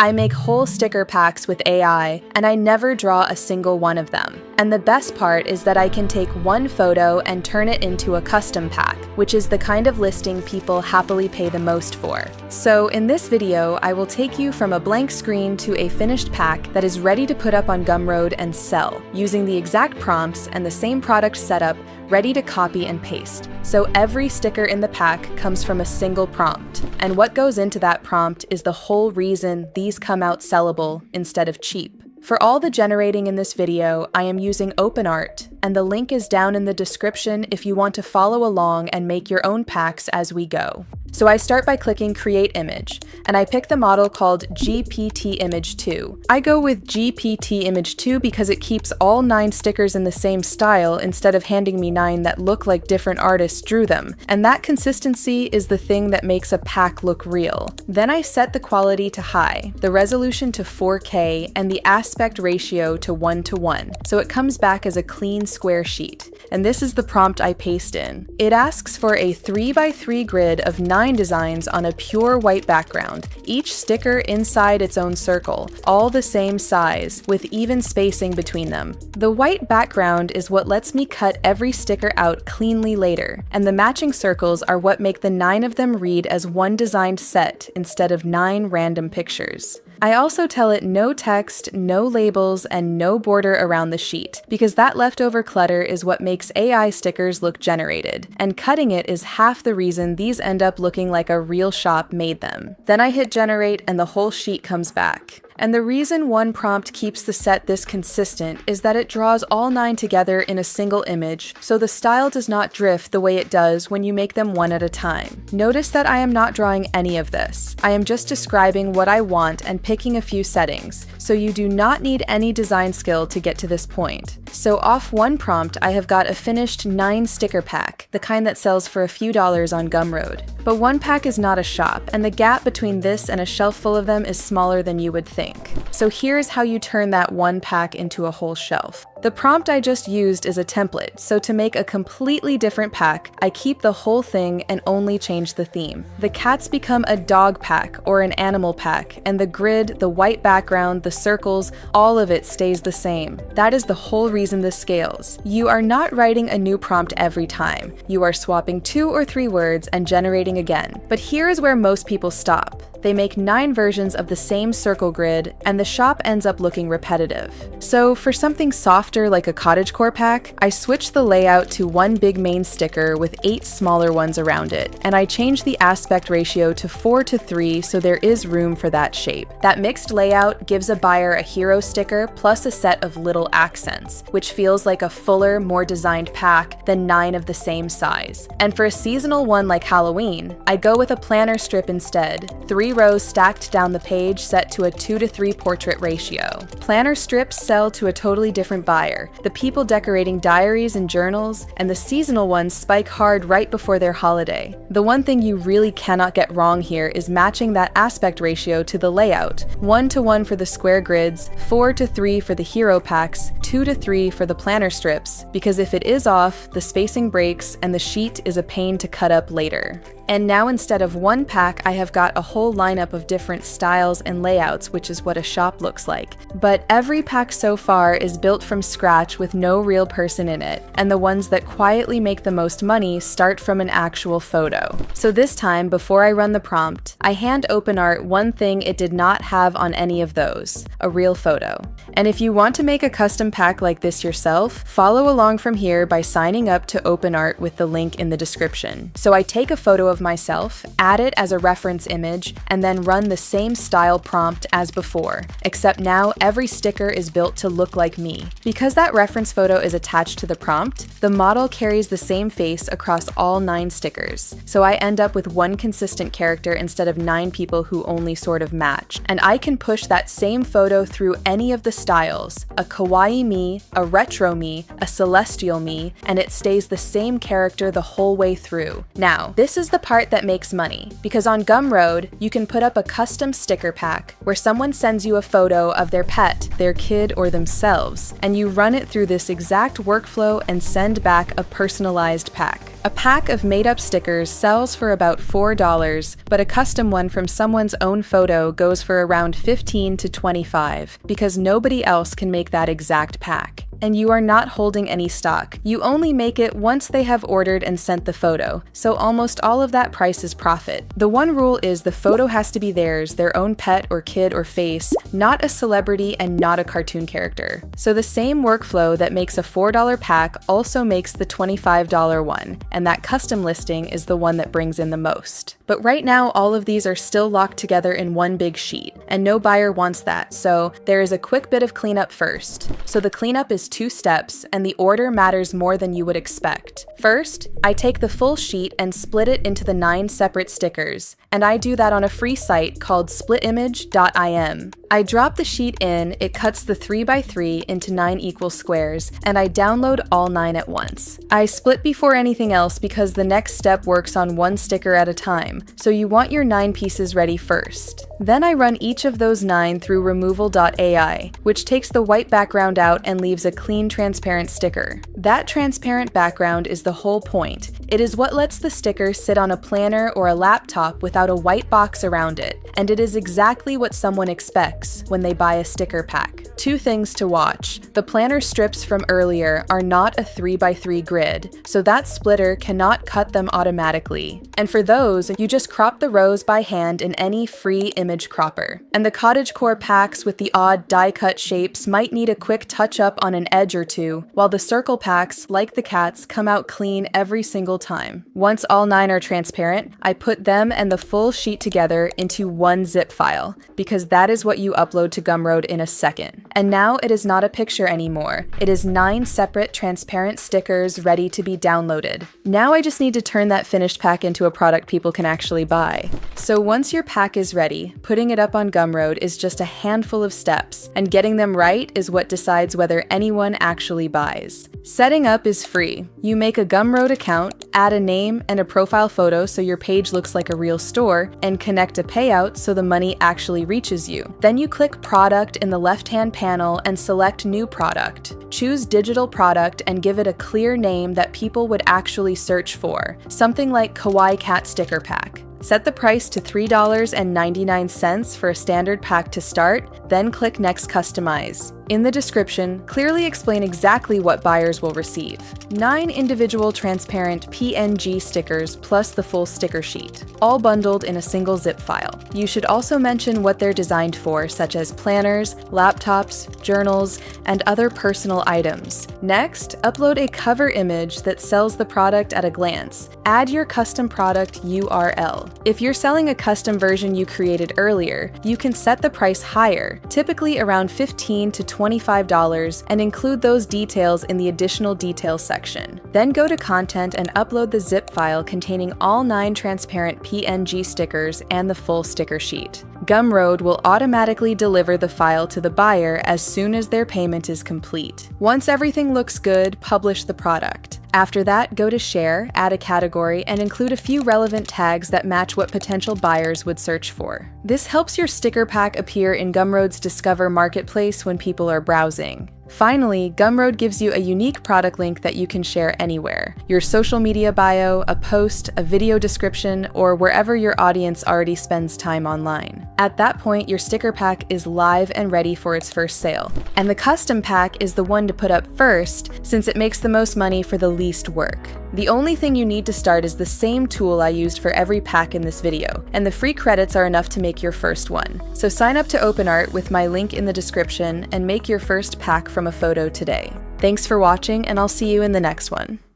I make whole sticker packs with AI, and I never draw a single one of them. And the best part is that I can take one photo and turn it into a custom pack, which is the kind of listing people happily pay the most for. So in this video, I will take you from a blank screen to a finished pack that is ready to put up on Gumroad and sell, using the exact prompts and the same product setup ready to copy and paste. So every sticker in the pack comes from a single prompt, and what goes into that prompt is the whole reason these come out sellable instead of cheap. For all the generating in this video, I am using OpenArt, and the link is down in the description if you want to follow along and make your own packs as we go. So I start by clicking Create Image, and I pick the model called GPT Image 2. I go with GPT Image 2 because it keeps all 9 stickers in the same style instead of handing me 9 that look like different artists drew them, and that consistency is the thing that makes a pack look real. Then I set the quality to high, the resolution to 4K, and the aspect ratio to 1:1, so it comes back as a clean square sheet. And this is the prompt I paste in. It asks for a 3x3 grid of 9 designs on a pure white background, each sticker inside its own circle, all the same size, with even spacing between them. The white background is what lets me cut every sticker out cleanly later, and the matching circles are what make the 9 of them read as one designed set instead of 9 random pictures. I also tell it no text, no labels, and no border around the sheet, because that leftover clutter is what makes AI stickers look generated, and cutting it is half the reason these end up looking like a real shop made them. Then I hit generate and the whole sheet comes back. And the reason one prompt keeps the set this consistent is that it draws all 9 together in a single image, so the style does not drift the way it does when you make them one at a time. Notice that I am not drawing any of this. I am just describing what I want and picking a few settings, so you do not need any design skill to get to this point. So off one prompt, I have got a finished 9 sticker pack, the kind that sells for a few dollars on Gumroad. But one pack is not a shop, and the gap between this and a shelf full of them is smaller than you would think. So here's how you turn that one pack into a whole shelf. The prompt I just used is a template, so to make a completely different pack, I keep the whole thing and only change the theme. The cats become a dog pack or an animal pack, and the grid, the white background, the circles, all of it stays the same. That is the whole reason this scales. You are not writing a new prompt every time. You are swapping 2 or 3 words and generating again. But here is where most people stop. They make 9 versions of the same circle grid, and the shop ends up looking repetitive. So for something softer like a cottagecore pack, I switch the layout to one big main sticker with 8 smaller ones around it, and I change the aspect ratio to 4:3 so there is room for that shape. That mixed layout gives a buyer a hero sticker plus a set of little accents, which feels like a fuller, more designed pack than 9 of the same size. And for a seasonal one like Halloween, I go with a planner strip instead, 3 rows stacked down the page set to a 2:3 portrait ratio. Planner strips sell to a totally different buyer, the people decorating diaries and journals, and the seasonal ones spike hard right before their holiday. The one thing you really cannot get wrong here is matching that aspect ratio to the layout, 1:1 for the square grids, 4:3 for the hero packs, 2:3 for the planner strips, because if it is off, the spacing breaks and the sheet is a pain to cut up later. And now instead of one pack, I have got a whole lineup of different styles and layouts, which is what a shop looks like. But every pack so far is built from scratch with no real person in it, and the ones that quietly make the most money start from an actual photo. So this time, before I run the prompt, I hand OpenArt one thing it did not have on any of those, a real photo. And if you want to make a custom pack like this yourself, follow along from here by signing up to OpenArt with the link in the description. So I take a photo of myself, add it as a reference image, and then run the same style prompt as before, except now every sticker is built to look like me. Because that reference photo is attached to the prompt, the model carries the same face across all 9 stickers. So I end up with one consistent character instead of 9 people who only sort of match. And I can push that same photo through any of the styles, a kawaii me, a retro me, a celestial me, and it stays the same character the whole way through. Now, this is the part that makes money, because on Gumroad, you can put up a custom sticker pack where someone sends you a photo of their pet, their kid, or themselves, and you run it through this exact workflow and send back a personalized pack. A pack of made-up stickers sells for about $4, but a custom one from someone's own photo goes for around $15 to $25, because nobody else can make that exact pack. And you are not holding any stock. You only make it once they have ordered and sent the photo, so almost all of that price is profit. The one rule is the photo has to be theirs, their own pet or kid or face, not a celebrity and not a cartoon character. So the same workflow that makes a $4 pack also makes the $25 one, and that custom listing is the one that brings in the most. But right now, all of these are still locked together in one big sheet, and no buyer wants that, so there is a quick bit of cleanup first. So the cleanup is 2 steps, and the order matters more than you would expect. First, I take the full sheet and split it into the 9 separate stickers, and I do that on a free site called splitimage.im. I drop the sheet in, it cuts the 3x3 into 9 equal squares, and I download all 9 at once. I split before anything else because the next step works on 1 sticker at a time, so you want your 9 pieces ready first. Then I run each of those 9 through removal.ai, which takes the white background out and leaves a clean, transparent sticker. That transparent background is the whole point. It is what lets the sticker sit on a planner or a laptop without a white box around it, and it is exactly what someone expects when they buy a sticker pack. 2 things to watch. The planner strips from earlier are not a 3x3 grid, so that splitter cannot cut them automatically. And for those, you just crop the rows by hand in any free image cropper. And the cottagecore packs with the odd die-cut shapes might need a quick touch-up on an edge or two, while the circle packs, like the cats, come out clean every single time. Once all 9 are transparent, I put them and the full sheet together into one zip file, because that is what you upload to Gumroad in a second. And now it is not a picture anymore. It is 9 separate transparent stickers ready to be downloaded. Now I just need to turn that finished pack into a product people can actually buy. So once your pack is ready, putting it up on Gumroad is just a handful of steps, and getting them right is what decides whether anyone actually buys. Setting up is free. You make a Gumroad account, add a name and a profile photo so your page looks like a real store, and connect a payout so the money actually reaches you. Then you click Product in the left-hand panel and select New Product. Choose Digital Product and give it a clear name that people would actually search for, something like Kawaii Cat Sticker Pack. Set the price to $3.99 for a standard pack to start, then click Next Customize. In the description, clearly explain exactly what buyers will receive. 9 individual transparent PNG stickers plus the full sticker sheet, all bundled in a single zip file. You should also mention what they're designed for, such as planners, laptops, journals, and other personal items. Next, upload a cover image that sells the product at a glance. Add your custom product URL. If you're selling a custom version you created earlier, you can set the price higher, typically around $15 to $25, and include those details in the additional details section. Then go to Content and upload the zip file containing all 9 transparent PNG stickers and the full sticker sheet. Gumroad will automatically deliver the file to the buyer as soon as their payment is complete. Once everything looks good, publish the product. After that, go to Share, add a category, and include a few relevant tags that match what potential buyers would search for. This helps your sticker pack appear in Gumroad's Discover Marketplace when people are browsing. Finally, Gumroad gives you a unique product link that you can share anywhere. Your social media bio, a post, a video description, or wherever your audience already spends time online. At that point, your sticker pack is live and ready for its first sale. And the custom pack is the one to put up first, since it makes the most money for the least work. The only thing you need to start is the same tool I used for every pack in this video, and the free credits are enough to make your first one. So sign up to OpenArt with my link in the description and make your first pack from a photo today. Thanks for watching, and I'll see you in the next one.